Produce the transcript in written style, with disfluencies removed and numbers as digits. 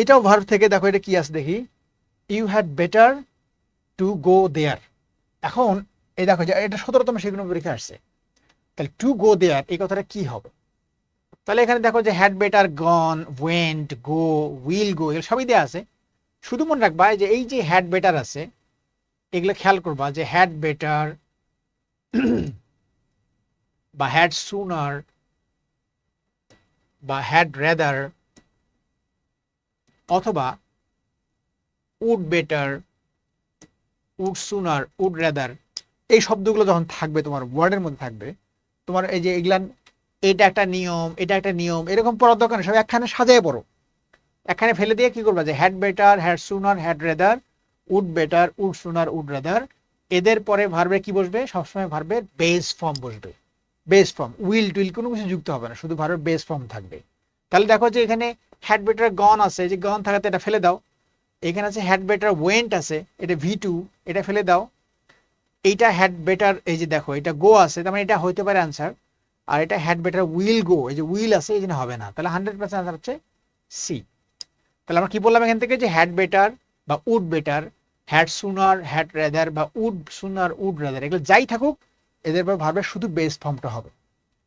এটাও ভার্ব থেকে, দেখো এটা কি আছে দেখি, you had better to go there. এখন এই দেখো যে এটা 17তম সেগুলো পরীক্ষা আসছে, তাহলে টু গো দেয়ার এই কথাটা কি হবে? তাহলে এখানে দেখো যে had better, gone, went, go, will go, এগুলো সবই দেওয়া আছে। শুধু মনে রাখবা যে এই যে হ্যাড বেটার আছে, এগুলো খেয়াল করবা যে হ্যাড বেটার বা হ্যাড সুনার বা হ্যাড রেদার অথবা would better, would sooner, would rather, এই শব্দগুলো যখন থাকবে তোমার ওয়ার্ডের মধ্যে থাকবে, তোমার এই যে এগুলান, এটা একটা নিয়ম, এটা একটা নিয়ম, এরকম পড়ার দরকার নেই, সব একখানে সাজায় পড়ো। একখানে ফেলে দিয়ে কি করবা যে had better, had sooner, had rather, would better, would sooner, would rather, এদের পরে ভার্বে কি বসবে? সবসময় ভার্বের বেস ফর্ম বসবে। বেস ফর্ম, উইল টুইল কোনো কিছু যুক্ত হবে না, শুধু ভার্বের বেস ফর্ম থাকবে। তাহলে দেখো যে এখানে হ্যাড বেটার গন আছে, যে গন থাকাতে এটা ফেলে দাও। এখানে আছে হ্যাড বেটার ওয়েন্ট আছে, এটা ভি2, এটা ফেলে দাও। এইটা হ্যাড বেটার, এই যে দেখো এটা গো আছে, তার মানে এটা হইতে পারে আনসার। আর এটা হ্যাড বেটার উইল গো, এই যে উইল আছে, এই জন্য হবে না। তাহলে 100% আনসার হচ্ছে সি। তাহলে আমরা কি বললাম এখান থেকে? যে হ্যাড বেটার বা would better, had sooner, had rather বা উড সুনার, উড রেদার, এগুলো যাই থাকুক, এদের পর ভার্বের শুধু বেস ফর্মটা হবে।